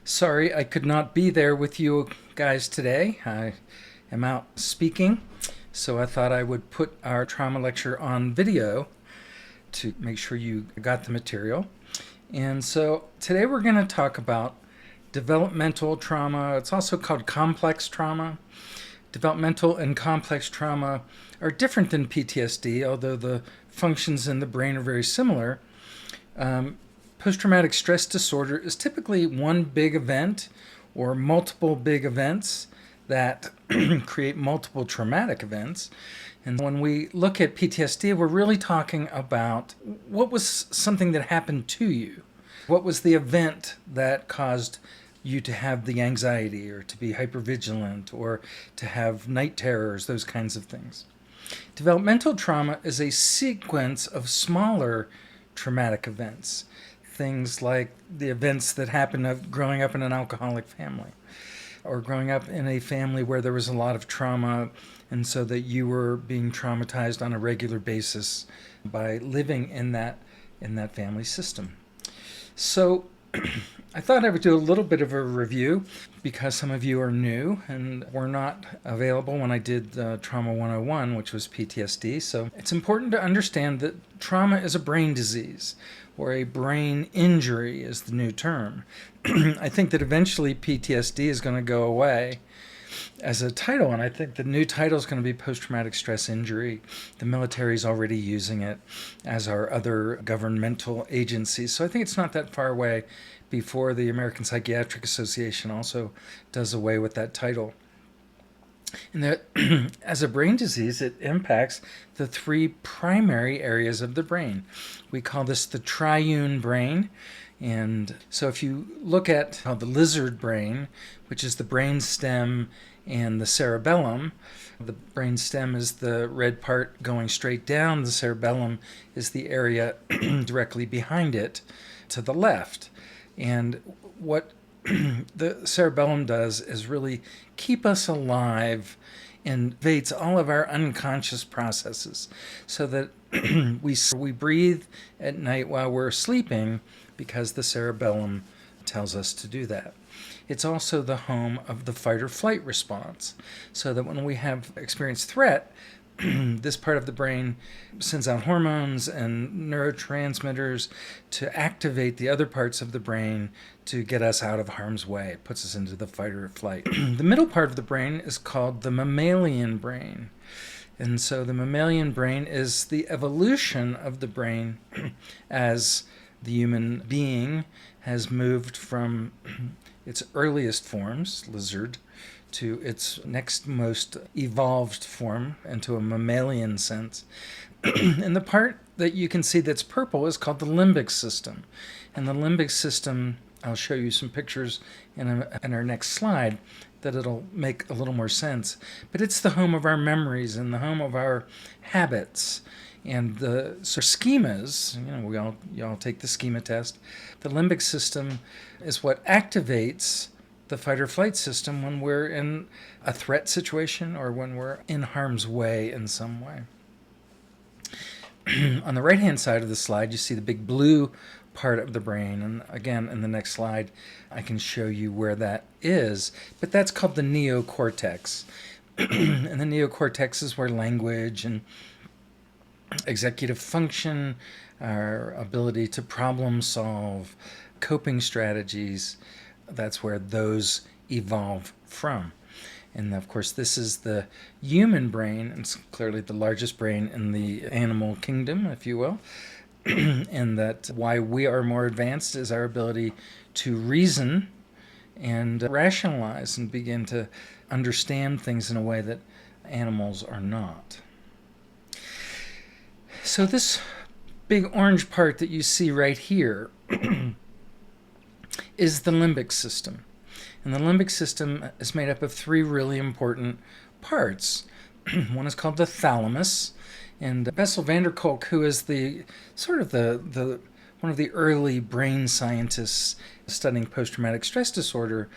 Sorry I could not be there with you guys today. I am out speaking, so I thought I would put our trauma lecture on video to make sure you got the material. And so today we're going to talk about developmental trauma. It's also called complex trauma. Developmental and complex trauma are different than PTSD, although the functions in the brain are very similar. Post-traumatic stress disorder is typically one big event or multiple big events that create multiple traumatic events. And when we look at PTSD, we're really talking about what was something that happened to you. What was the event that caused you to have the anxiety or to be hypervigilant or to have night terrors, those kinds of things. Developmental trauma is a sequence of smaller traumatic events. Things like the events that happen of growing up in an alcoholic family or growing up in a family where there was a lot of trauma, and so that you were being traumatized on a regular basis by living in that family system. So I thought I would do a little bit of a review because some of you are new and were not available when I did Trauma 101, which was PTSD. So it's important to understand that trauma is a brain disease, or a brain injury is the new term. I think that eventually PTSD is going to go away as a title, and I think the new title is going to be post-traumatic stress injury. The military is already using it, as are other governmental agencies. So I think it's not that far away before the American Psychiatric Association also does away with that title. And that as a brain disease, it impacts the three primary areas of the brain. We call this the triune brain. And so if you look at the lizard brain, which is the brain stem and the cerebellum, the brain stem is the red part going straight down. The cerebellum is the area directly behind it to the left. And what the cerebellum does is really keep us alive, invades all of our unconscious processes, so that we breathe at night while we're sleeping because the cerebellum tells us to do that. It's also the home of the fight or flight response, so that when we have experienced threat, this part of the brain sends out hormones and neurotransmitters to activate the other parts of the brain to get us out of harm's way. It puts us into the fight or flight. The middle part of the brain is called the mammalian brain. And so the mammalian brain is the evolution of the brain as the human being has moved from its earliest forms, lizard, to its next most evolved form, into a mammalian sense. And the part that you can see that's purple is called the limbic system. And the limbic system, I'll show you some pictures in our next slide that it'll make a little more sense. But it's the home of our memories and the home of our habits. And the schemas, you all take the schema test. The limbic system is what activates the fight or flight system when we're in a threat situation or when we're in harm's way in some way. On the right-hand side of the slide, you see the big blue part of the brain. And again, in the next slide, I can show you where that is. But that's called the neocortex. And the neocortex is where language and executive function, our ability to problem solve, coping strategies, that's where those evolve from. And of course, this is the human brain. It's clearly the largest brain in the animal kingdom, if you will. And that why we are more advanced is our ability to reason and rationalize and begin to understand things in a way that animals are not. So this big orange part that you see right here is the limbic system. And the limbic system is made up of three really important parts. One is called the thalamus. And Bessel van der Kolk, who is the one of the early brain scientists studying post-traumatic stress disorder,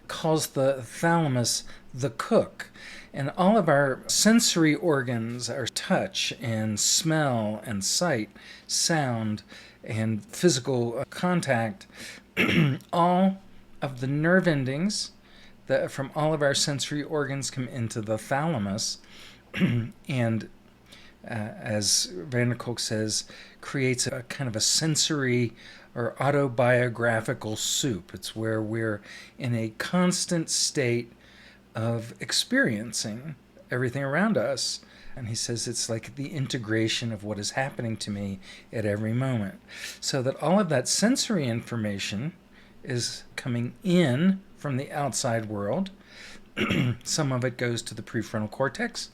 calls the thalamus the cook. And all of our sensory organs, our touch and smell and sight, sound and physical contact, all of the nerve endings that from all of our sensory organs come into the thalamus, and as Van der Kolk says, creates a kind of a sensory or autobiographical soup. It's where we're in a constant state of experiencing everything around us. And he says it's like the integration of what is happening to me at every moment. So that all of that sensory information is coming in from the outside world. Some of it goes to the prefrontal cortex,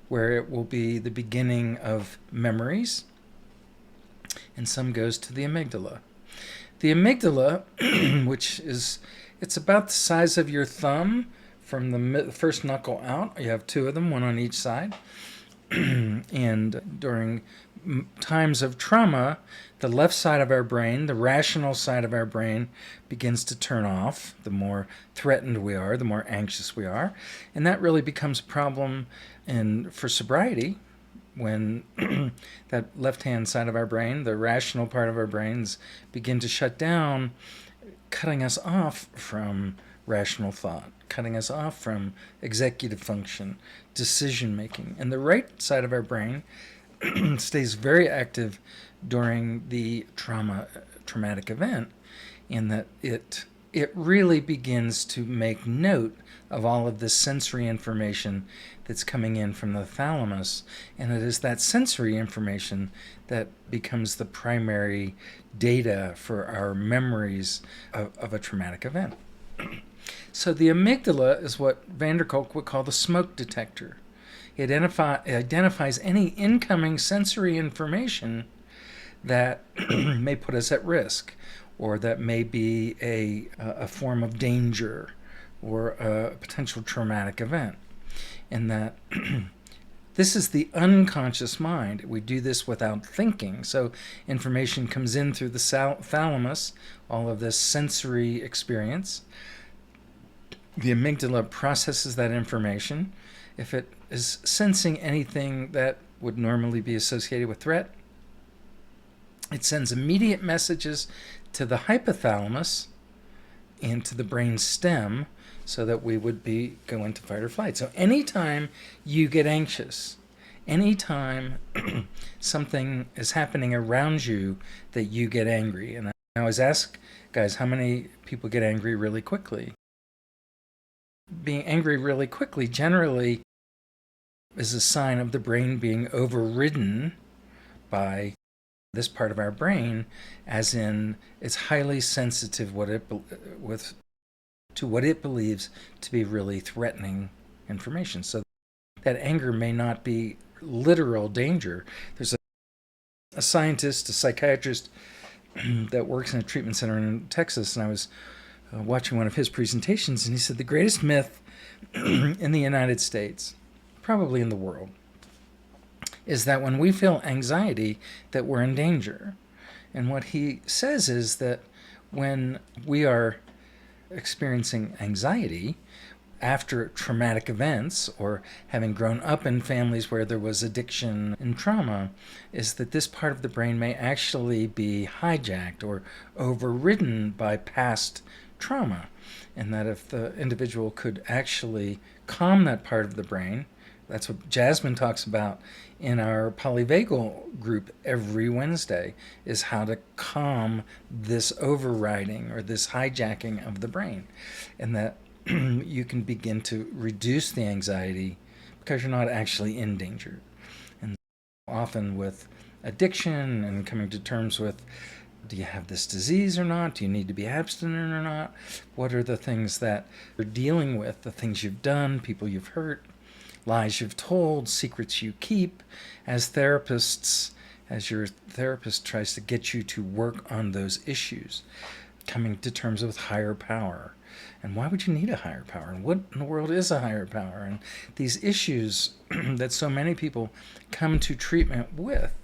where it will be the beginning of memories, and some goes to the amygdala. The amygdala, which is, it's about the size of your thumb from the first knuckle out. You have two of them, one on each side. And during times of trauma, the left side of our brain, the rational side of our brain, begins to turn off. The more threatened we are, the more anxious we are. And that really becomes a problem for sobriety, when that left-hand side of our brain, the rational part of our brains, begin to shut down, cutting us off from rational thought, cutting us off from executive function, decision making. And the right side of our brain stays very active during the traumatic event, in that it really begins to make note of all of this sensory information that's coming in from the thalamus. And it is that sensory information that becomes the primary data for our memories of a traumatic event. So the amygdala is what Van der Kolk would call the smoke detector. It identifies any incoming sensory information that may put us at risk, or that may be a form of danger, or a potential traumatic event. And that this is the unconscious mind. We do this without thinking. So information comes in through the thalamus, all of this sensory experience. The amygdala processes that information. If it is sensing anything that would normally be associated with threat, it sends immediate messages to the hypothalamus and to the brain stem, so that we would go into fight or flight. So anytime you get anxious, anytime something is happening around you that you get angry, and I always ask guys, how many people get angry really quickly? Being angry really quickly generally is a sign of the brain being overridden by this part of our brain, as in it's highly sensitive to what it believes to be really threatening information. So that anger may not be literal danger. There's a scientist, a psychiatrist that works in a treatment center in Texas, and I was watching one of his presentations, and he said the greatest myth in the United States, probably in the world, is that when we feel anxiety, that we're in danger. And what he says is that when we are experiencing anxiety after traumatic events, or having grown up in families where there was addiction and trauma, is that this part of the brain may actually be hijacked or overridden by past trauma. And that if the individual could actually calm that part of the brain, that's what Jasmine talks about in our polyvagal group every Wednesday, is how to calm this overriding or this hijacking of the brain. And that you can begin to reduce the anxiety because you're not actually in danger. And often with addiction and coming to terms with, do you have this disease or not? Do you need to be abstinent or not? What are the things that you're dealing with, the things you've done, people you've hurt, lies you've told, secrets you keep? As therapists, as your therapist tries to get you to work on those issues, coming to terms with higher power. And why would you need a higher power? And what in the world is a higher power? And these issues that so many people come to treatment with,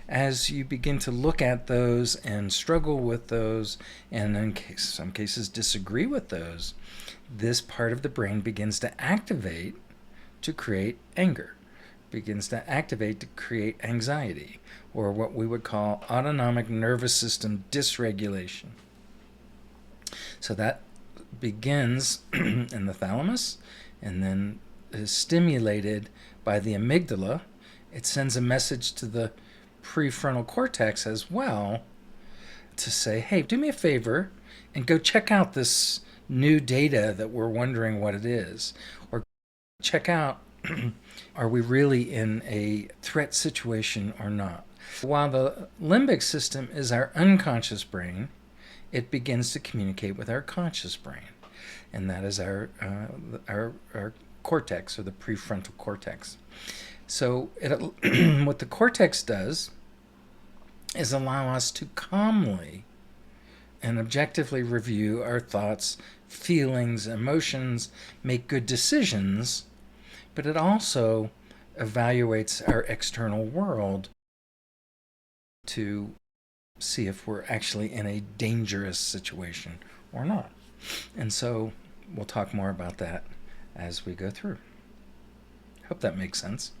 as you begin to look at those and struggle with those, and in some cases disagree with those, this part of the brain begins to activate to create anger, begins to activate to create anxiety, or what we would call autonomic nervous system dysregulation. So that begins in the thalamus and then is stimulated by the amygdala. It sends a message to the prefrontal cortex as well to say, hey, do me a favor and go check out this new data that we're wondering what it is. Or check out, are we really in a threat situation or not? While the limbic system is our unconscious brain, it begins to communicate with our conscious brain. And that is our cortex, or the prefrontal cortex. So what the cortex does is allow us to calmly and objectively review our thoughts, feelings, emotions, make good decisions, but it also evaluates our external world to see if we're actually in a dangerous situation or not. And so we'll talk more about that as we go through. Hope that makes sense.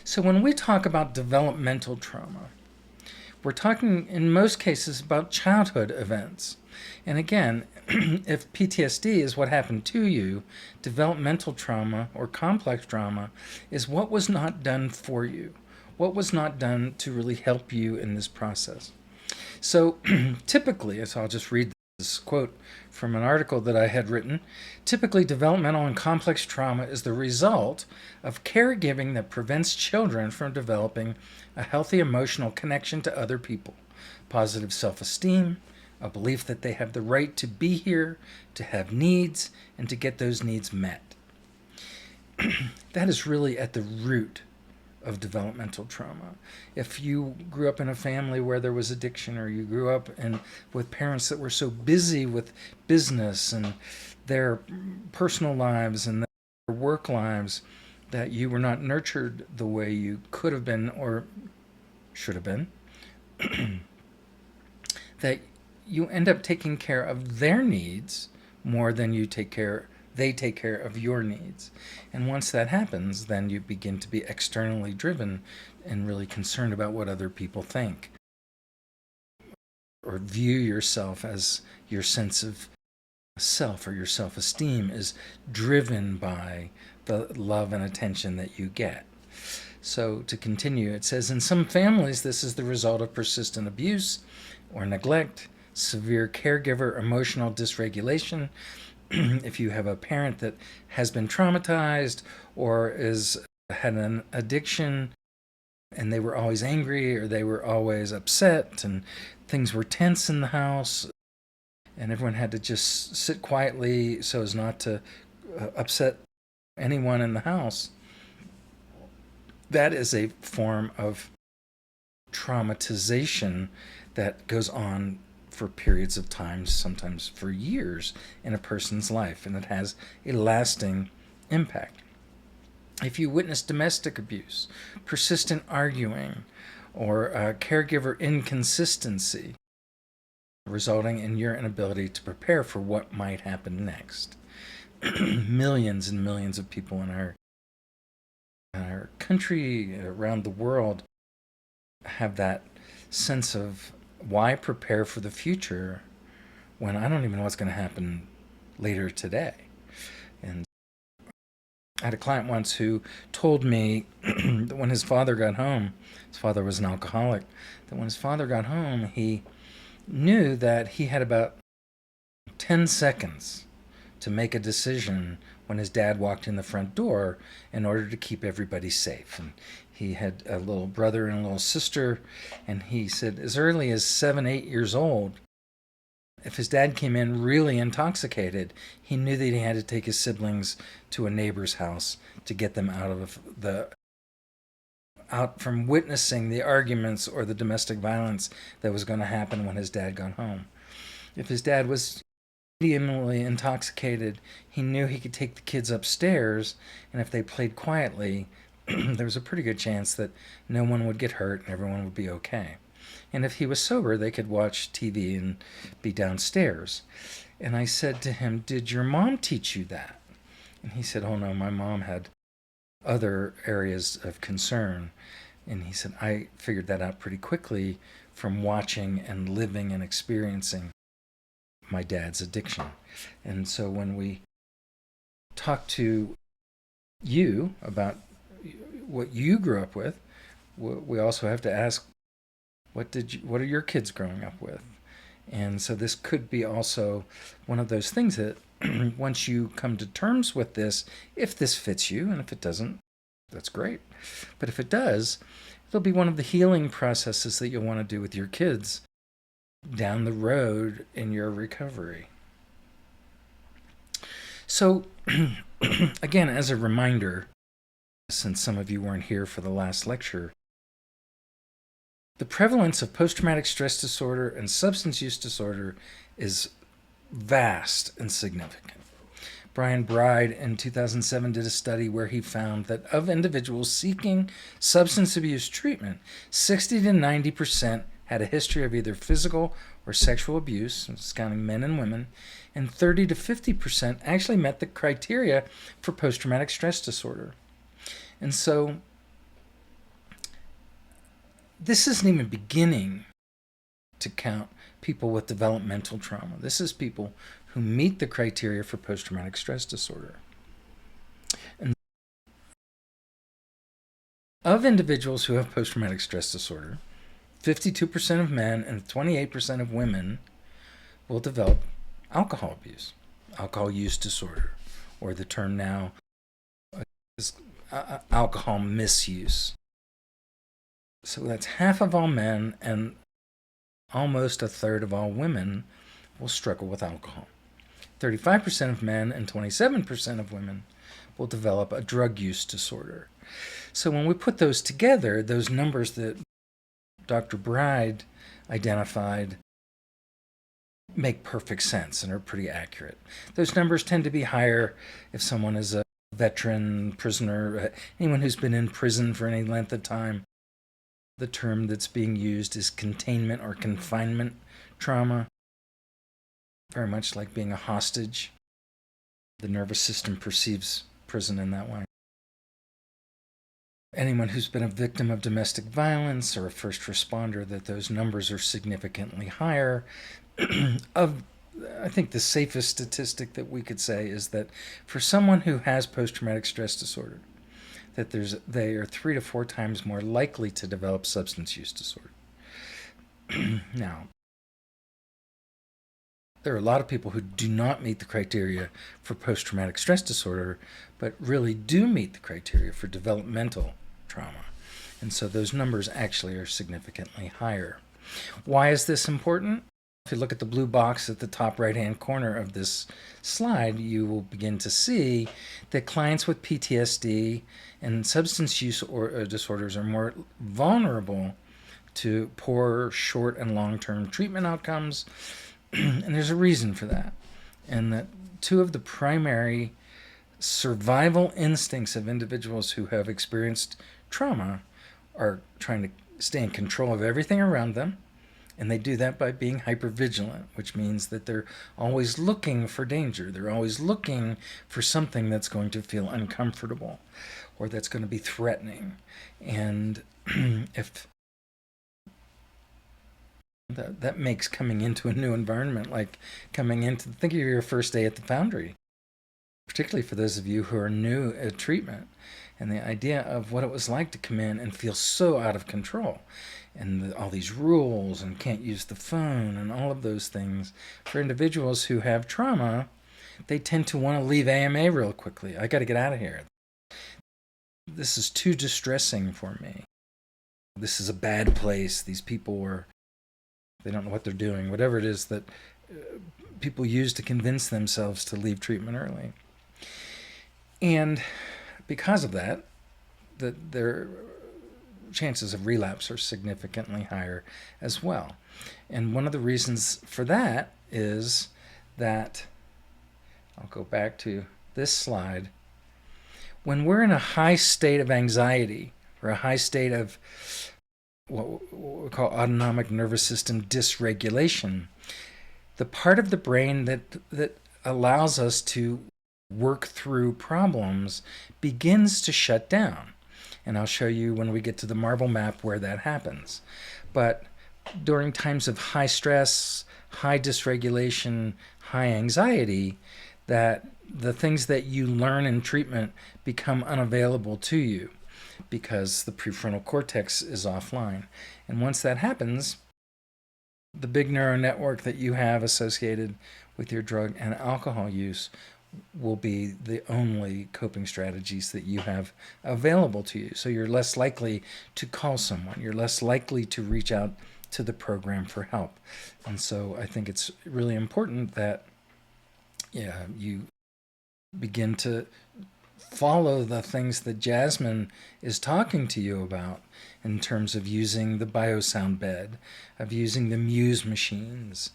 So when we talk about developmental trauma, we're talking in most cases about childhood events. And again, if PTSD is what happened to you, developmental trauma or complex trauma is what was not done for you, what was not done to really help you in this process. So typically, so I'll just read this quote from an article that I had written. Typically, developmental and complex trauma is the result of caregiving that prevents children from developing a healthy emotional connection to other people, positive self-esteem, a belief that they have the right to be here, to have needs, and to get those needs met. That is really at the root of developmental trauma. If you grew up in a family where there was addiction, or you grew up with parents that were so busy with business and their personal lives and their work lives that you were not nurtured the way you could have been or should have been, that you end up taking care of their needs more than they take care of your needs. And once that happens, then you begin to be externally driven and really concerned about what other people think, or view yourself as your sense of self or your self-esteem is driven by the love and attention that you get. So to continue, it says, in some families, this is the result of persistent abuse or neglect, severe caregiver emotional dysregulation. If you have a parent that has been traumatized or had an addiction and they were always angry or they were always upset and things were tense in the house and everyone had to just sit quietly so as not to upset anyone in the house, that is a form of traumatization that goes on for periods of time, sometimes for years in a person's life, and it has a lasting impact. If you witness domestic abuse, persistent arguing, or caregiver inconsistency, resulting in your inability to prepare for what might happen next. Millions and millions of people in our country, around the world, have that sense of, why prepare for the future when I don't even know what's going to happen later today? And I had a client once who told me that when his father got home, his father was an alcoholic, that when his father got home, he knew that he had about 10 seconds to make a decision when his dad walked in the front door in order to keep everybody safe. And he had a little brother and a little sister, and he said as early as 7, 8 years old, if his dad came in really intoxicated, he knew that he had to take his siblings to a neighbor's house to get them out from witnessing the arguments or the domestic violence that was going to happen when his dad got home. If his dad was immediately intoxicated, he knew he could take the kids upstairs, and if they played quietly, there was a pretty good chance that no one would get hurt and everyone would be okay. And if he was sober, they could watch TV and be downstairs. And I said to him, did your mom teach you that? And he said, oh no, my mom had other areas of concern. And he said, I figured that out pretty quickly from watching and living and experiencing my dad's addiction. And so when we talk to you about what you grew up with, we also have to ask, what are your kids growing up with? And so this could be also one of those things that once you come to terms with this, if this fits you, and if it doesn't, that's great. But if it does, it'll be one of the healing processes that you'll want to do with your kids down the road in your recovery. So, again, as a reminder, since some of you weren't here for the last lecture, the prevalence of post-traumatic stress disorder and substance use disorder is vast and significant. Brian Bride in 2007 did a study where he found that of individuals seeking substance abuse treatment, 60 to 90% had a history of either physical or sexual abuse, it's counting men and women, and 30 to 50% actually met the criteria for post-traumatic stress disorder. And so this isn't even beginning to count people with developmental trauma. This is people who meet the criteria for post-traumatic stress disorder. And of individuals who have post-traumatic stress disorder, 52% of men and 28% of women will develop alcohol abuse, alcohol use disorder, or the term now is alcohol misuse. So that's half of all men, and almost a third of all women will struggle with alcohol. 35% of men and 27% of women will develop a drug use disorder. So when we put those together, those numbers that Dr. Bride identified make perfect sense and are pretty accurate. Those numbers tend to be higher if someone is a veteran, prisoner, anyone who's been in prison for any length of time. The term that's being used is containment or confinement trauma, very much like being a hostage. The nervous system perceives prison in that way. Anyone who's been a victim of domestic violence or a first responder, that those numbers are significantly higher. I think the safest statistic that we could say is that for someone who has post-traumatic stress disorder, that they are 3 to 4 times more likely to develop substance use disorder. Now, there are a lot of people who do not meet the criteria for post-traumatic stress disorder, but really do meet the criteria for developmental trauma. And so those numbers actually are significantly higher. Why is this important? If you look at the blue box at the top right-hand corner of this slide, you will begin to see that clients with PTSD and substance use disorders are more vulnerable to poor short and long-term treatment outcomes. And there's a reason for that. And that two of the primary survival instincts of individuals who have experienced trauma are trying to stay in control of everything around them. And they do that by being hypervigilant, which means that they're always looking for danger. They're always looking for something that's going to feel uncomfortable or that's going to be threatening. And if that makes coming into a new environment, like think of your first day at the Foundry, particularly for those of you who are new at treatment, and the idea of what it was like to come in and feel so out of control. And all these rules, and can't use the phone, and all of those things. For individuals who have trauma, they tend to want to leave AMA real quickly. I got to get out of here. This is too distressing for me. This is a bad place. These people they don't know what they're doing. Whatever it is that people use to convince themselves to leave treatment early. And because of that, their chances of relapse are significantly higher as well. And one of the reasons for that is that, I'll go back to this slide, when we're in a high state of anxiety or a high state of what we call autonomic nervous system dysregulation, the part of the brain that allows us to work through problems begins to shut down. And I'll show you when we get to the marble map where that happens. But during times of high stress, high dysregulation, high anxiety, that the things that you learn in treatment become unavailable to you because the prefrontal cortex is offline. And once that happens, the big neural network that you have associated with your drug and alcohol use will be the only coping strategies that you have available to you. So you're less likely to call someone. You're less likely to reach out to the program for help. And so I think it's really important that you begin to follow the things that Jasmine is talking to you about in terms of using the biosound bed, of using the Muse machines.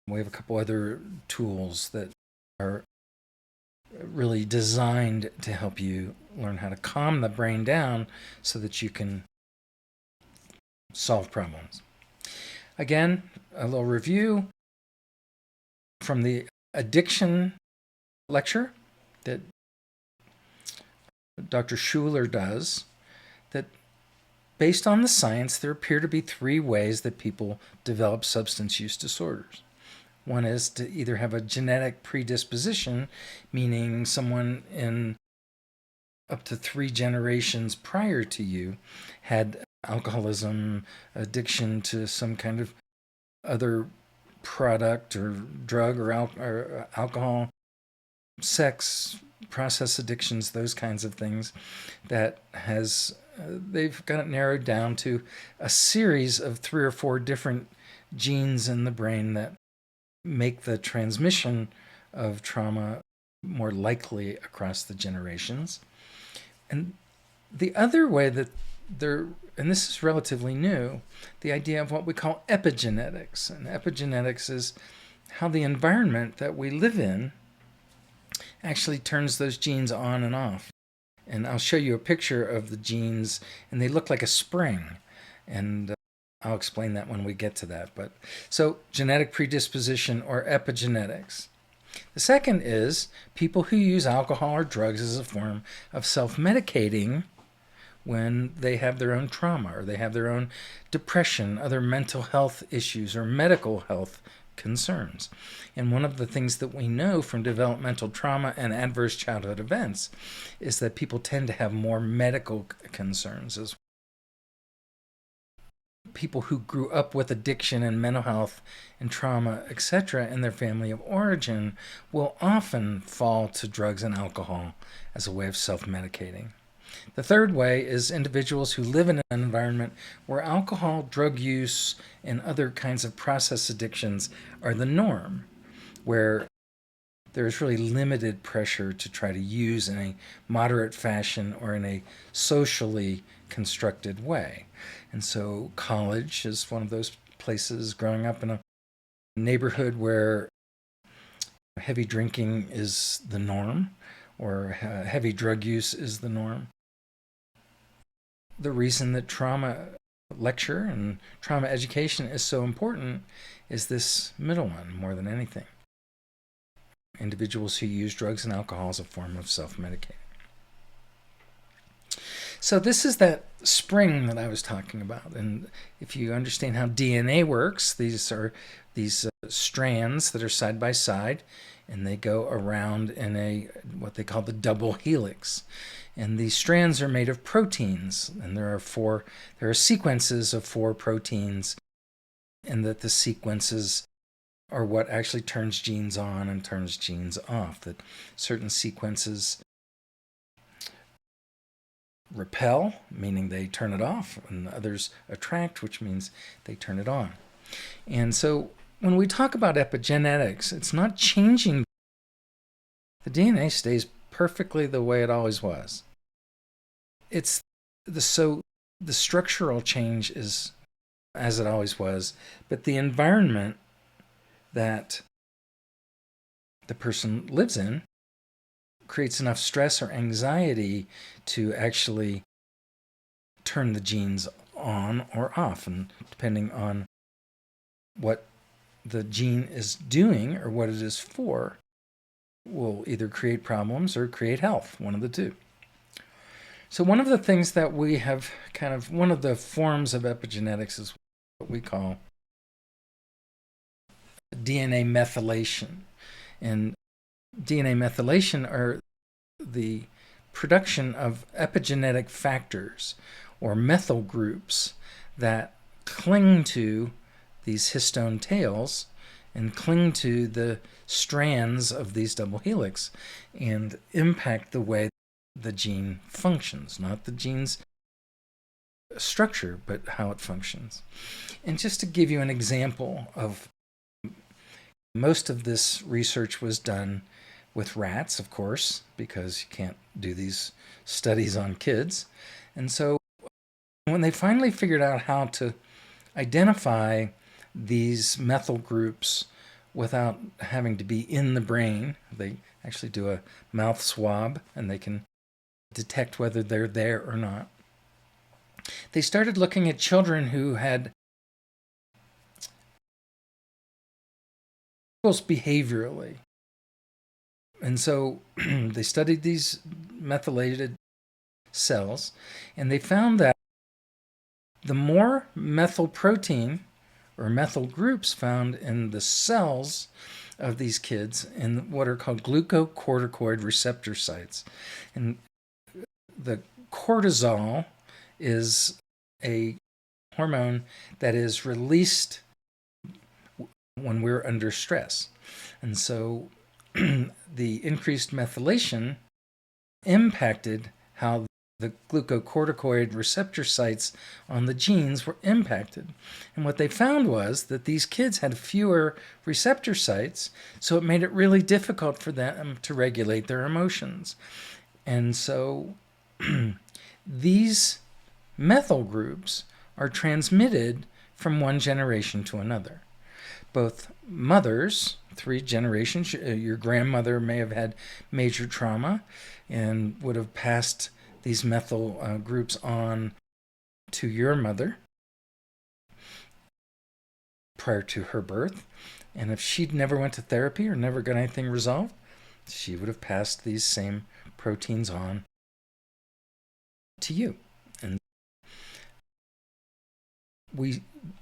We have a couple other tools that are really designed to help you learn how to calm the brain down so that you can solve problems. Again, a little review from the addiction lecture that Dr. Schuler does, that based on the science, there appear to be 3 ways that people develop substance use disorders. One is to either have a genetic predisposition, meaning someone in up to 3 generations prior to you had alcoholism, addiction to some kind of other product or drug or alcohol, sex, process addictions, those kinds of things, that has they've got it narrowed down to a series of 3 or 4 different genes in the brain that make the transmission of trauma more likely across the generations. And the other way that and this is relatively new, the idea of what we call epigenetics. And epigenetics is how the environment that we live in actually turns those genes on and off. And I'll show you a picture of the genes, and they look like a spring. And I'll explain that when we get to that. But so genetic predisposition or epigenetics. The second is people who use alcohol or drugs as a form of self-medicating when they have their own trauma or they have their own depression, other mental health issues, or medical health concerns. And one of the things that we know from developmental trauma and adverse childhood events is that people tend to have more medical concerns as well. People who grew up with addiction and mental health and trauma, etc., in their family of origin will often fall to drugs and alcohol as a way of self-medicating. The third way is individuals who live in an environment where alcohol, drug use, and other kinds of process addictions are the norm, where there's really limited pressure to try to use in a moderate fashion or in a socially constructed way. And so college is one of those places. Growing up in a neighborhood where heavy drinking is the norm or heavy drug use is the norm. The reason that trauma lecture and trauma education is so important is this middle one more than anything. Individuals who use drugs and alcohol as a form of self-medicating. So this is that spring that I was talking about. And if you understand how DNA works, these are these strands that are side by side, and they go around in a what they call the double helix. And these strands are made of proteins, and there are sequences of 4 proteins, and that the sequences are what actually turns genes on and turns genes off. That certain sequences repel, meaning they turn it off, and others attract, which means they turn it on. And so when we talk about epigenetics, it's not changing. The DNA stays perfectly the way it always was. It's the structural change is as it always was, but the environment that the person lives in creates enough stress or anxiety to actually turn the genes on or off, and depending on what the gene is doing or what it is for, will either create problems or create health, one of the two. So one of the things that we have one of the forms of epigenetics is what we call DNA methylation. And DNA methylation are the production of epigenetic factors or methyl groups that cling to these histone tails and cling to the strands of these double helix and impact the way the gene functions, not the gene's structure, but how it functions. And just to give you an example of, most of this research was done with rats, of course, because you can't do these studies on kids. And so when they finally figured out how to identify these methyl groups without having to be in the brain, they actually do a mouth swab and they can detect whether they're there or not. They started looking at children who had behaviorally. And so they studied these methylated cells, and they found that the more methyl protein or methyl groups found in the cells of these kids in what are called glucocorticoid receptor sites. And the cortisol is a hormone that is released when we're under stress. And so the increased methylation impacted how the glucocorticoid receptor sites on the genes were impacted. And what they found was that these kids had fewer receptor sites, so it made it really difficult for them to regulate their emotions. And so these methyl groups are transmitted from one generation to another. Both mothers, 3 generations, your grandmother may have had major trauma and would have passed these methyl groups on to your mother prior to her birth. And if she'd never went to therapy or never got anything resolved, she would have passed these same proteins on to you. And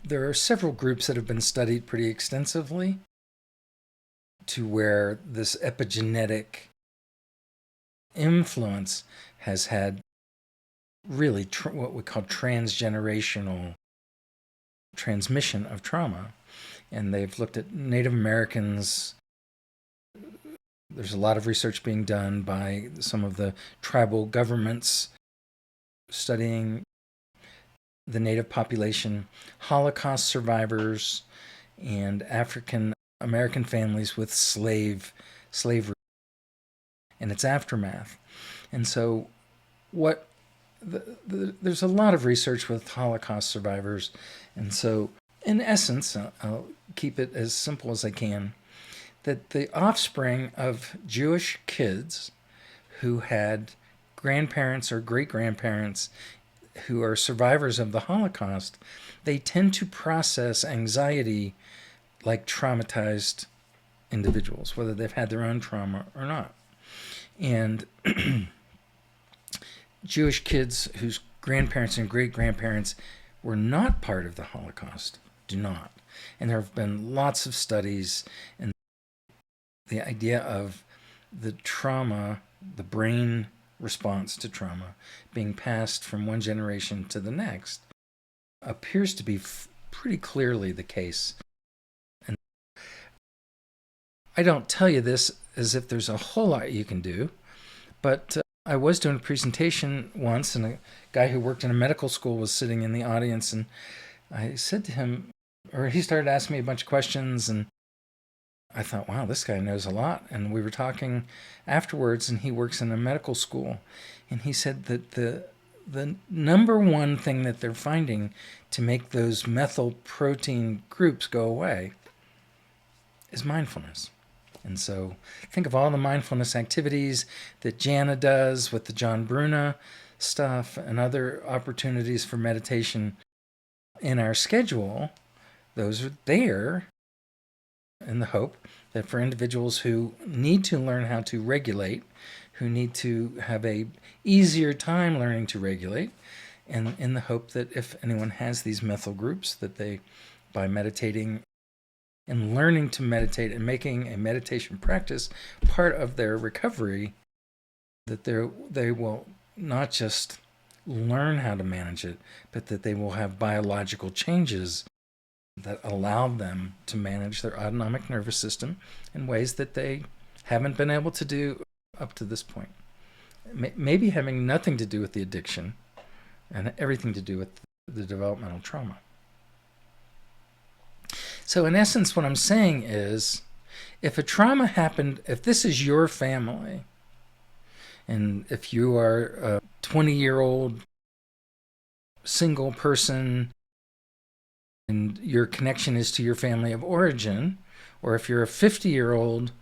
there are several groups that have been studied pretty extensively to where this epigenetic influence has had really what we call transgenerational transmission of trauma. And they've looked at Native Americans. There's a lot of research being done by some of the tribal governments studying the Native population, Holocaust survivors, and African American families with slavery and its aftermath. And so there's a lot of research with Holocaust survivors. And so in essence, I'll keep it as simple as I can, that the offspring of Jewish kids who had grandparents or great-grandparents who are survivors of the Holocaust, they tend to process anxiety like traumatized individuals, whether they've had their own trauma or not. And Jewish kids whose grandparents and great-grandparents were not part of the Holocaust do not. And there have been lots of studies, and the idea of the trauma, the brain response to trauma, being passed from one generation to the next appears to be pretty clearly the case. And I don't tell you this as if there's a whole lot you can do, but I was doing a presentation once, and a guy who worked in a medical school was sitting in the audience, and I said to him, or he started asking me a bunch of questions, and I thought, wow, this guy knows a lot. And we were talking afterwards, and he works in a medical school. And he said that the number one thing that they're finding to make those methyl protein groups go away is mindfulness. And so think of all the mindfulness activities that Jana does with the John Bruna stuff and other opportunities for meditation in our schedule. Those are there in the hope that for individuals who need to learn how to regulate, who need to have a easier time learning to regulate, and in the hope that if anyone has these methyl groups, that they, by meditating and learning to meditate and making a meditation practice part of their recovery, that they will not just learn how to manage it, but that they will have biological changes that allow them to manage their autonomic nervous system in ways that they haven't been able to do up to this point. Maybe having nothing to do with the addiction and everything to do with the developmental trauma. So in essence, what I'm saying is, if a trauma happened, if this is your family, and if you are a 20-year-old single person and your connection is to your family of origin, or if you're a 50-year-old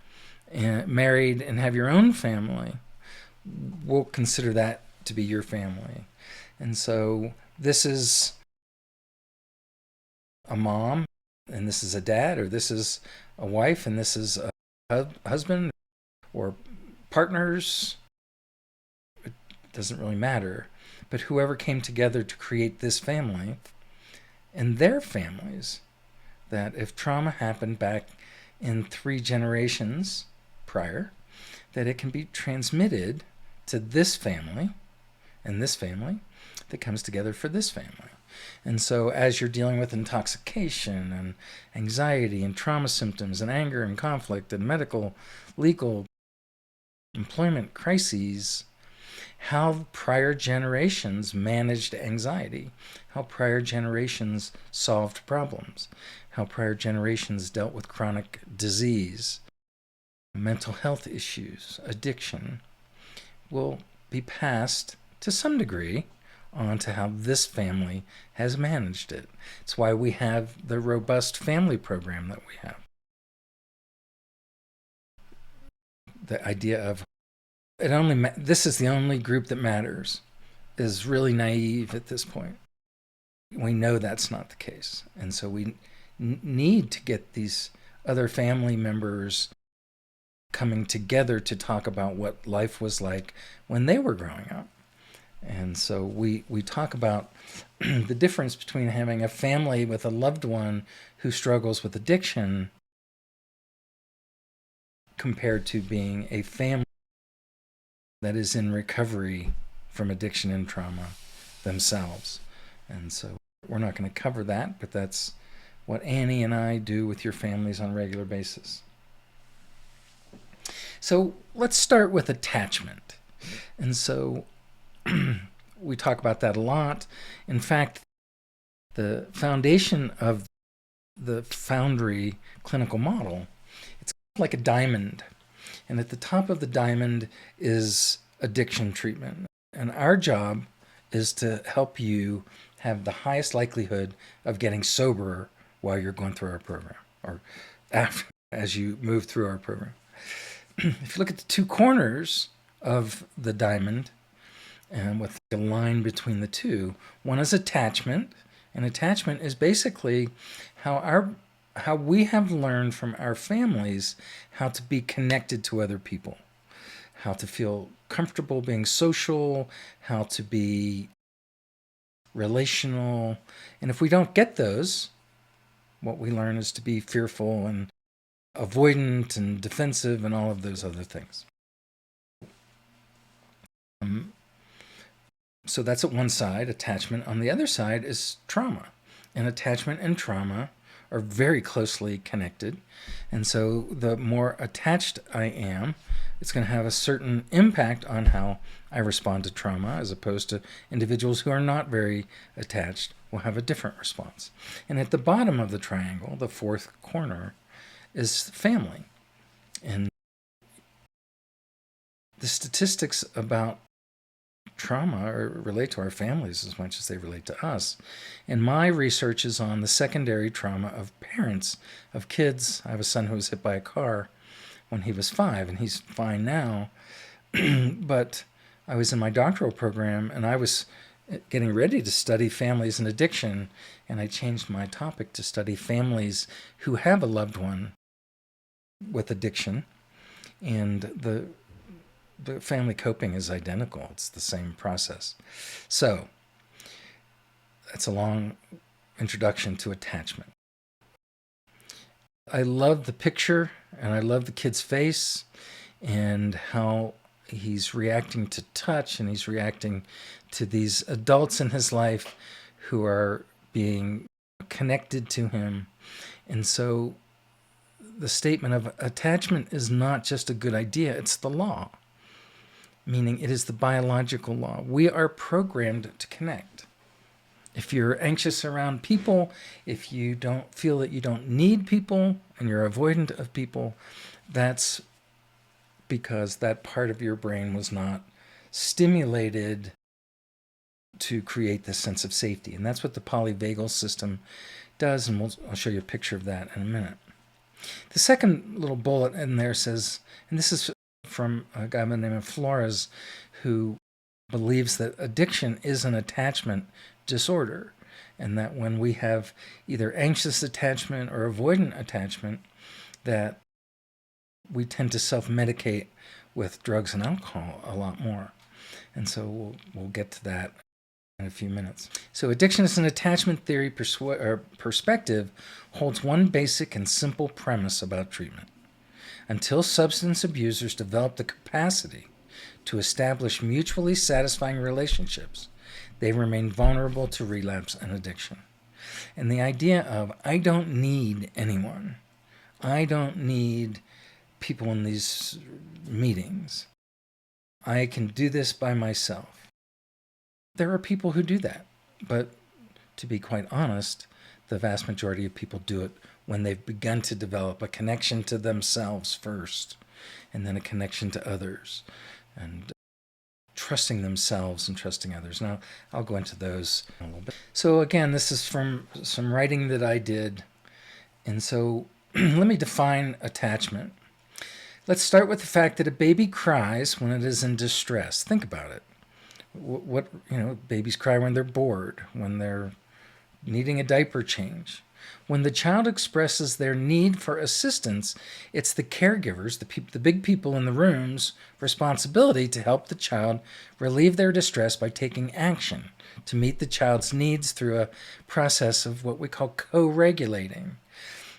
married and have your own family, we'll consider that to be your family. And so this is a mom, and this is a dad, or this is a wife, and this is a husband, or partners. It doesn't really matter. But whoever came together to create this family and their families, that if trauma happened back in 3 generations prior, that it can be transmitted to this family and this family that comes together for this family. And so as you're dealing with intoxication and anxiety and trauma symptoms and anger and conflict and medical, legal, employment crises, how prior generations managed anxiety, how prior generations solved problems, how prior generations dealt with chronic disease, mental health issues, addiction, will be passed to some degree on to how this family has managed it. It's why we have the robust family program that we have. The idea of this is the only group that matters is really naive at this point. We know that's not the case. And so we need to get these other family members coming together to talk about what life was like when they were growing up. And so we talk about the difference between having a family with a loved one who struggles with addiction compared to being a family that is in recovery from addiction and trauma themselves. And so we're not going to cover that, but that's what Annie and I do with your families on a regular basis. So let's start with attachment. And so we talk about that a lot. In fact, the foundation of the Foundry clinical model, it's like a diamond. And at the top of the diamond is addiction treatment. And our job is to help you have the highest likelihood of getting sober while you're going through our program, or after, as you move through our program. If you look at the 2 corners of the diamond, and with the line between the two, one is attachment, and attachment is basically how we have learned from our families how to be connected to other people, how to feel comfortable being social, how to be relational. And if we don't get those, what we learn is to be fearful and avoidant and defensive and all of those other things. So that's at one side, attachment. On the other side is trauma. And attachment and trauma are very closely connected. And so the more attached I am, it's going to have a certain impact on how I respond to trauma, as opposed to individuals who are not very attached will have a different response. And at the bottom of the triangle, the 4th corner, is family. And the statistics about trauma relate to our families as much as they relate to us. And my research is on the secondary trauma of parents, of kids. I have a son who was hit by a car when he was 5, and he's fine now. But I was in my doctoral program, and I was getting ready to study families and addiction, and I changed my topic to study families who have a loved one with addiction. And the family coping is identical. It's the same process. So that's a long introduction to attachment. I love the picture, and I love the kid's face and how he's reacting to touch, and he's reacting to these adults in his life who are being connected to him. And so the statement of attachment is not just a good idea, it's the law, meaning it is the biological law. We are programmed to connect. If you're anxious around people, if you don't feel that you don't need people and you're avoidant of people, that's because that part of your brain was not stimulated to create this sense of safety. And that's what the polyvagal system does, and I'll show you a picture of that in a minute. The second little bullet in there says, and this is from a guy by the name of Flores, who believes that addiction is an attachment disorder, and that when we have either anxious attachment or avoidant attachment, that we tend to self-medicate with drugs and alcohol a lot more. And so we'll get to that in a few minutes. So addiction as an attachment theory perspective holds one basic and simple premise about treatment. Until substance abusers develop the capacity to establish mutually satisfying relationships, they remain vulnerable to relapse and addiction. And the idea of, I don't need anyone, I don't need people in these meetings, I can do this by myself. There are people who do that, but to be quite honest, the vast majority of people do it when they've begun to develop a connection to themselves first, and then a connection to others, and trusting themselves and trusting others. Now, I'll go into those in a little bit. So again, this is from some writing that I did. And so let me define attachment. Let's start with the fact that a baby cries when it is in distress. Think about it. Babies cry when they're bored, when they're needing a diaper change. When the child expresses their need for assistance, it's the caregivers, the big people in the room's responsibility to help the child relieve their distress by taking action to meet the child's needs through a process of what we call co-regulating.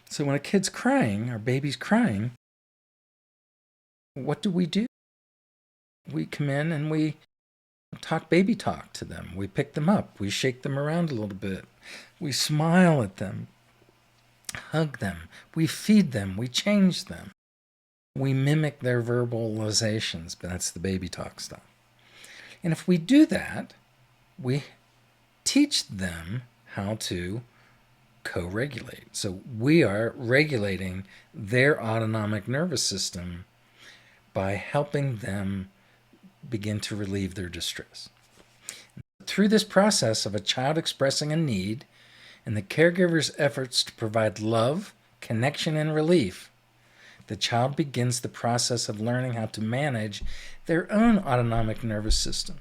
So when a kid's crying, or baby's crying, what do? We come in and we talk baby talk to them. We pick them up. We shake them around a little bit. We smile at them, hug them. We feed them. We change them. We mimic their verbalizations, but that's the baby talk stuff. And if we do that, we teach them how to co-regulate. So we are regulating their autonomic nervous system by helping them begin to relieve their distress. Through this process of a child expressing a need and the caregiver's efforts to provide love, connection, and relief, the child begins the process of learning how to manage their own autonomic nervous system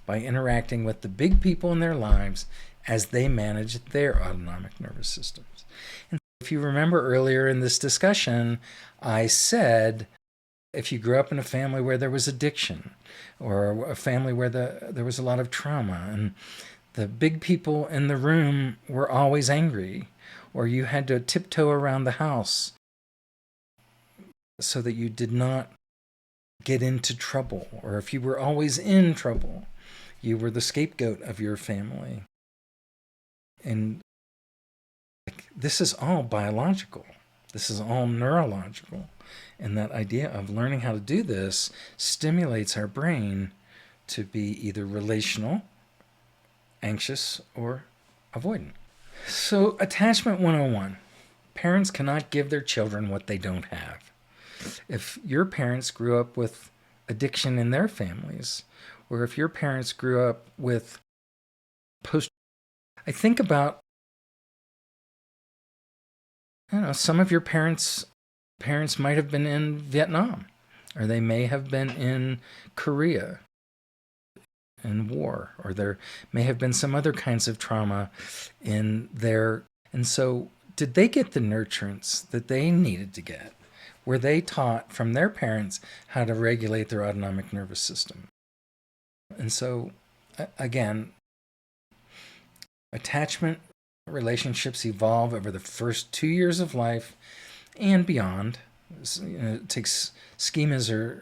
by interacting with the big people in their lives as they manage their autonomic nervous systems. And if you remember earlier in this discussion, I said, if you grew up in a family where there was addiction, or a family where there was a lot of trauma, and the big people in the room were always angry, or you had to tiptoe around the house so that you did not get into trouble, or if you were always in trouble, you were the scapegoat of your family. And this is all biological. This is all neurological. And that idea of learning how to do this stimulates our brain to be either relational, anxious, or avoidant. So, attachment 101. Parents cannot give their children what they don't have. If your parents grew up with addiction in their families, or if your parents grew up with I think about, some of your parents might have been in Vietnam, or they may have been in Korea in war, or there may have been some other kinds of trauma in there. And so did they get the nurturance that they needed to get? Were they taught from their parents how to regulate their autonomic nervous system? And so, again, attachment relationships evolve over the first 2 years of life, and beyond. It takes schemas or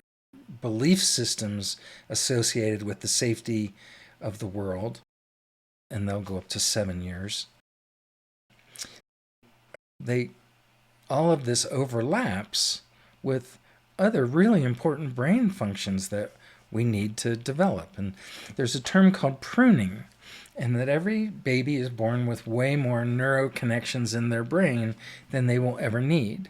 belief systems associated with the safety of the world, and they'll go up to 7 years. All of this overlaps with other really important brain functions that we need to develop. And there's a term called pruning, and that every baby is born with way more neural connections in their brain than they will ever need.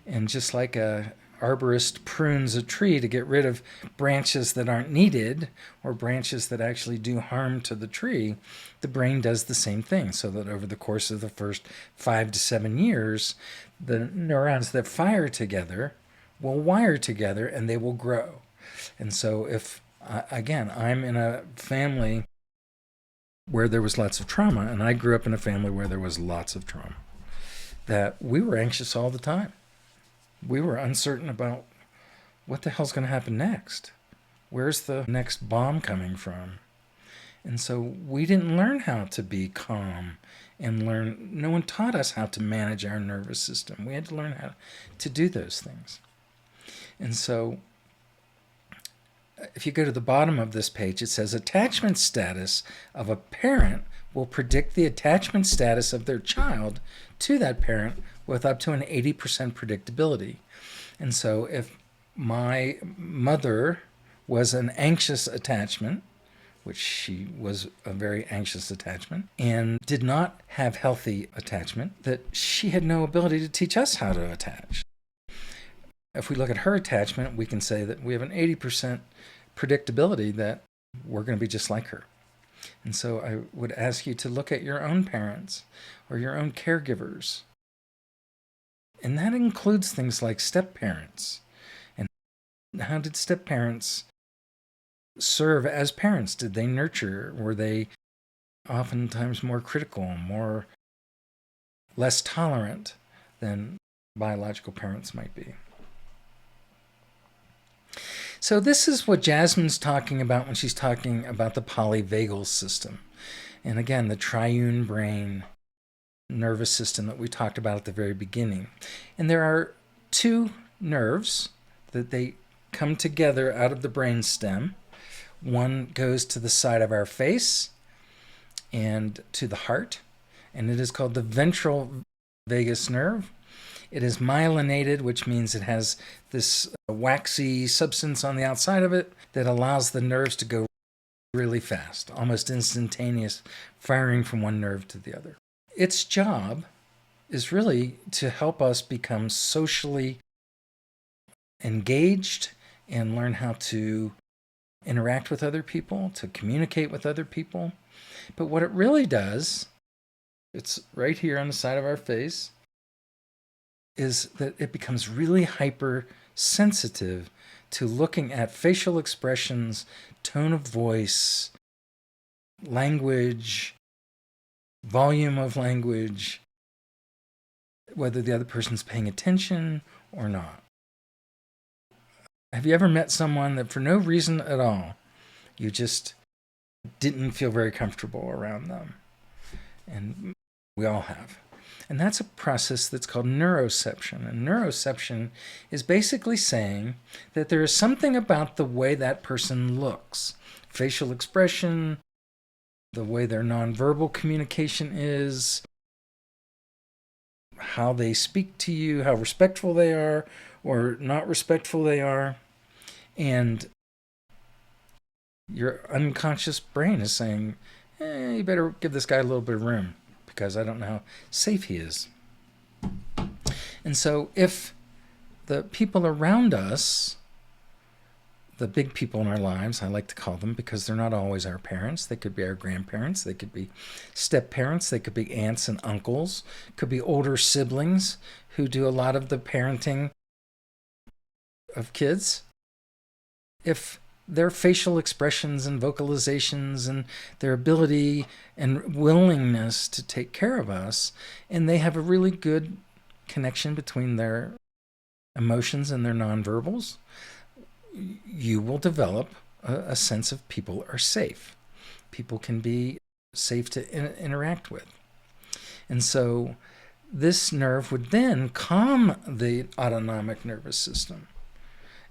And just like a arborist prunes a tree to get rid of branches that aren't needed or branches that actually do harm to the tree, the brain does the same thing, so that over the course of the first 5 to 7 years, the neurons that fire together will wire together and they will grow. And so if, again, I'm in a family where there was lots of trauma, and I grew up in a family where there was lots of trauma, that we were anxious all the time. We were uncertain about what the hell's going to happen next. Where's the next bomb coming from? And so we didn't learn how to be calm and no one taught us how to manage our nervous system. We had to learn how to do those things. And so if you go to the bottom of this page, it says attachment status of a parent will predict the attachment status of their child to that parent with up to an 80% predictability. And so if my mother was an anxious attachment, which she was a very anxious attachment, and did not have healthy attachment, that she had no ability to teach us how to attach. If we look at her attachment, we can say that we have an 80% predictability that we're going to be just like her. And so I would ask you to look at your own parents or your own caregivers. And that includes things like step-parents. And how did step-parents serve as parents? Did they nurture? Were they oftentimes more critical, less tolerant than biological parents might be? So this is what Jasmine's talking about when she's talking about the polyvagal system. And again, the triune brain nervous system that we talked about at the very beginning. And there are 2 nerves that they come together out of the brain stem. One goes to the side of our face and to the heart, and it is called the ventral vagus nerve. It is myelinated, which means it has this waxy substance on the outside of it that allows the nerves to go really fast, almost instantaneous firing from one nerve to the other. Its job is really to help us become socially engaged and learn how to interact with other people, to communicate with other people. But what it really does, it's right here on the side of our face, is that it becomes really hypersensitive to looking at facial expressions, tone of voice, language, volume of language, whether the other person's paying attention or not. Have you ever met someone that for no reason at all, you just didn't feel very comfortable around them? And we all have. And that's a process that's called neuroception. And neuroception is basically saying that there is something about the way that person looks, facial expression, the way their nonverbal communication is, how they speak to you, how respectful they are or not respectful they are. And your unconscious brain is saying, you better give this guy a little bit of room, because I don't know how safe he is. And so if the people around us, the big people in our lives, I like to call them, because they're not always our parents. They could be our grandparents. They could be step-parents. They could be aunts and uncles. Could be older siblings who do a lot of the parenting of kids. If their facial expressions and vocalizations and their ability and willingness to take care of us, and they have a really good connection between their emotions and their nonverbals, you will develop a sense of people are safe. People can be safe to interact with. And so this nerve would then calm the autonomic nervous system.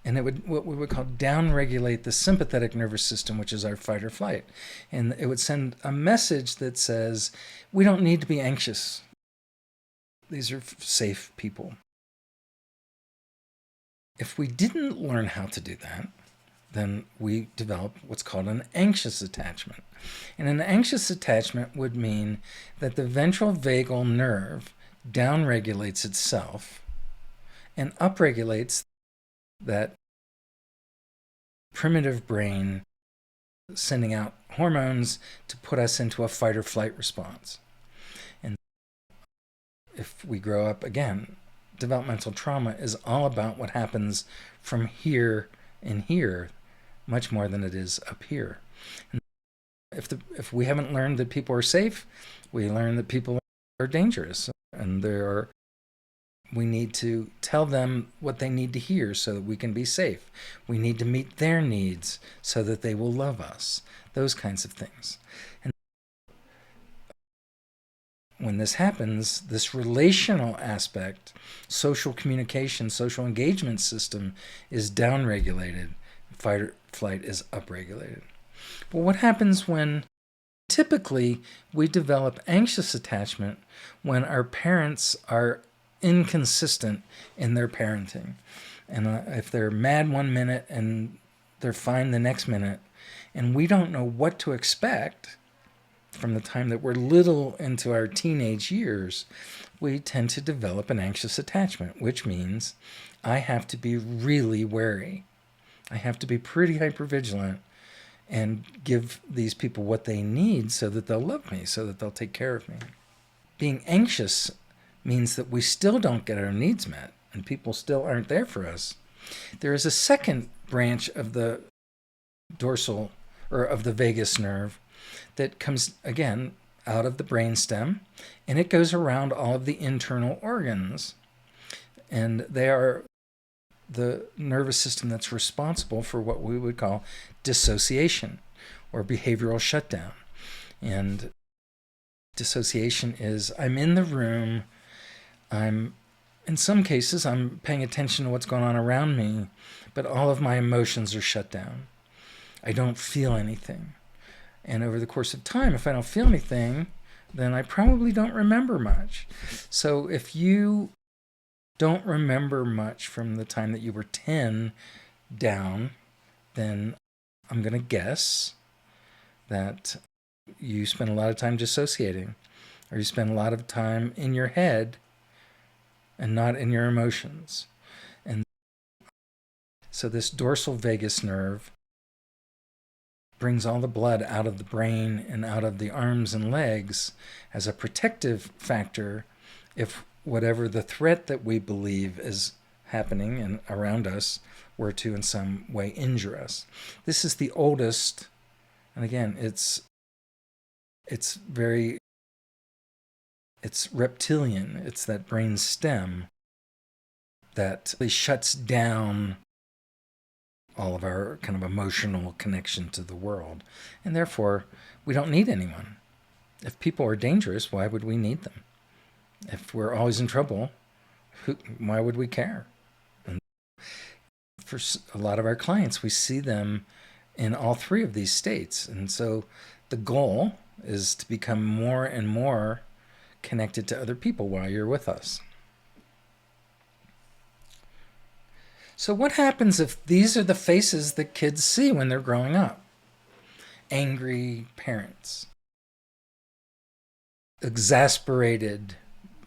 And it would, what we would call, downregulate the sympathetic nervous system, which is our fight or flight. And it would send a message that says, we don't need to be anxious. These are safe people. If we didn't learn how to do that, then we develop what's called an anxious attachment. And an anxious attachment would mean that the ventral vagal nerve downregulates itself and upregulates that primitive brain, sending out hormones to put us into a fight or flight response. And if we grow up, again, developmental trauma is all about what happens from here and here, much more than it is up here. And if we haven't learned that people are safe, we learn that people are dangerous, and we need to tell them what they need to hear so that we can be safe. We need to meet their needs so that they will love us. Those kinds of things. And when this happens, this relational aspect, social communication, social engagement system is downregulated. Fight or flight is upregulated. But what happens when typically we develop anxious attachment when our parents are inconsistent in their parenting? And if they're mad one minute and they're fine the next minute, and we don't know what to expect from the time that we're little into our teenage years, we tend to develop an anxious attachment, which means I have to be really wary. I have to be pretty hypervigilant and give these people what they need so that they'll love me, so that they'll take care of me. Being anxious means that we still don't get our needs met and people still aren't there for us. There is a second branch of the dorsal, or of the vagus nerve, that comes, again, out of the brainstem, and it goes around all of the internal organs. And they are the nervous system that's responsible for what we would call dissociation or behavioral shutdown. And dissociation is, I'm in the room, in some cases, I'm paying attention to what's going on around me, but all of my emotions are shut down. I don't feel anything. And over the course of time, if I don't feel anything, then I probably don't remember much. So if you don't remember much from the time that you were 10 down, then I'm going to guess that you spend a lot of time dissociating, or you spend a lot of time in your head and not in your emotions. And so this dorsal vagus nerve brings all the blood out of the brain and out of the arms and legs as a protective factor if whatever the threat that we believe is happening and around us were to in some way injure us. This is the oldest, and again, it's reptilian. It's that brain stem that really shuts down all of our kind of emotional connection to the world. And therefore, we don't need anyone. If people are dangerous, why would we need them? If we're always in trouble, why would we care? And for a lot of our clients, we see them in all three of these states. And so the goal is to become more and more connected to other people while you're with us. So what happens if these are the faces that kids see when they're growing up? Angry parents, exasperated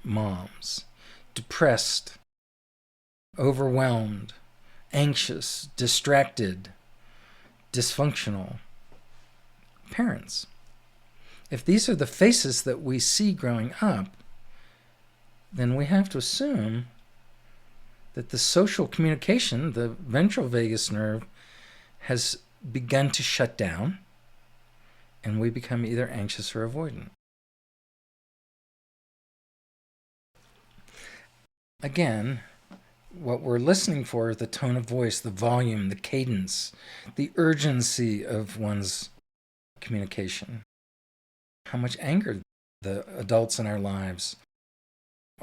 moms, depressed, overwhelmed, anxious, distracted, dysfunctional parents. If these are the faces that we see growing up, then we have to assume that the social communication, the ventral vagus nerve, has begun to shut down, and we become either anxious or avoidant. Again, what we're listening for is the tone of voice, the volume, the cadence, the urgency of one's communication. How much anger the adults in our lives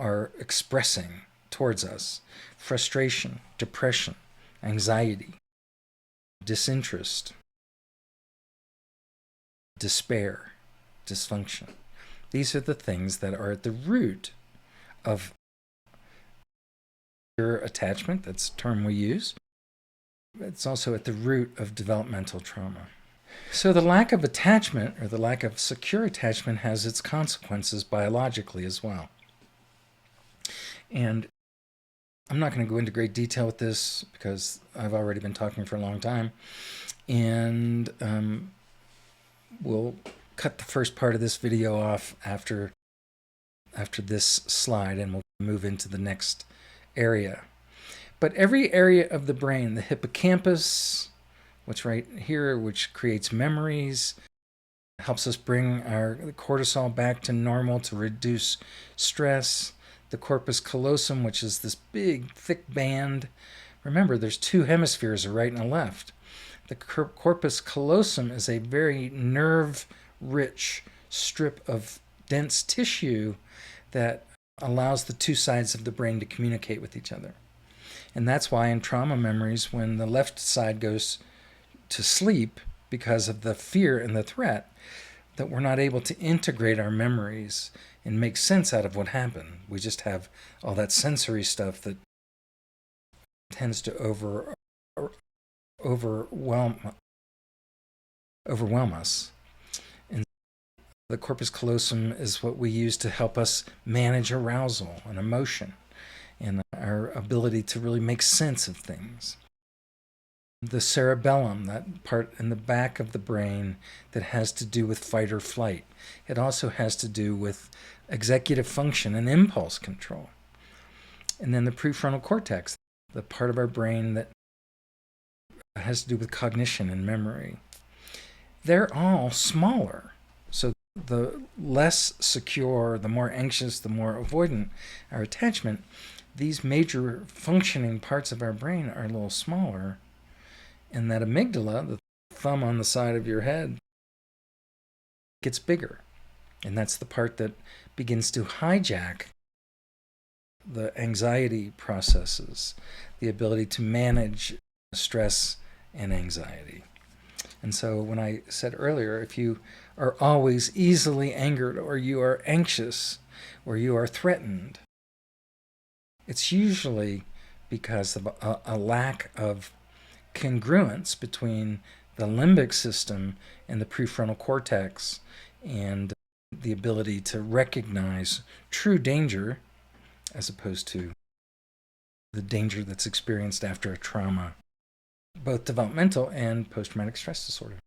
are expressing towards us: frustration, depression, anxiety, disinterest, despair, dysfunction. These are the things that are at the root of secure attachment. That's a term we use. It's also at the root of developmental trauma. So the lack of attachment, or the lack of secure attachment, has its consequences biologically as well. And I'm not going to go into great detail with this because I've already been talking for a long time. And we'll cut the first part of this video off after this slide, and we'll move into the next area. But every area of the brain, the hippocampus, what's right here, which creates memories, helps us bring our cortisol back to normal to reduce stress. The corpus callosum, which is this big, thick band. Remember, there's two hemispheres, a right and a left. The corpus callosum is a very nerve-rich strip of dense tissue that allows the two sides of the brain to communicate with each other. And that's why in trauma memories, when the left side goes to sleep because of the fear and the threat, that we're not able to integrate our memories and make sense out of what happened. We just have all that sensory stuff that tends to overwhelm us. And the corpus callosum is what we use to help us manage arousal and emotion and our ability to really make sense of things. The cerebellum, that part in the back of the brain that has to do with fight or flight. It also has to do with executive function and impulse control. And then the prefrontal cortex, the part of our brain that has to do with cognition and memory. They're all smaller. So the less secure, the more anxious, the more avoidant our attachment, these major functioning parts of our brain are a little smaller. And that amygdala, the thumb on the side of your head, gets bigger. And that's the part that begins to hijack the anxiety processes, the ability to manage stress and anxiety. And so when I said earlier, if you are always easily angered, or you are anxious, or you are threatened, it's usually because of a lack of congruence between the limbic system and the prefrontal cortex, and the ability to recognize true danger as opposed to the danger that's experienced after a trauma, both developmental and post-traumatic stress disorder.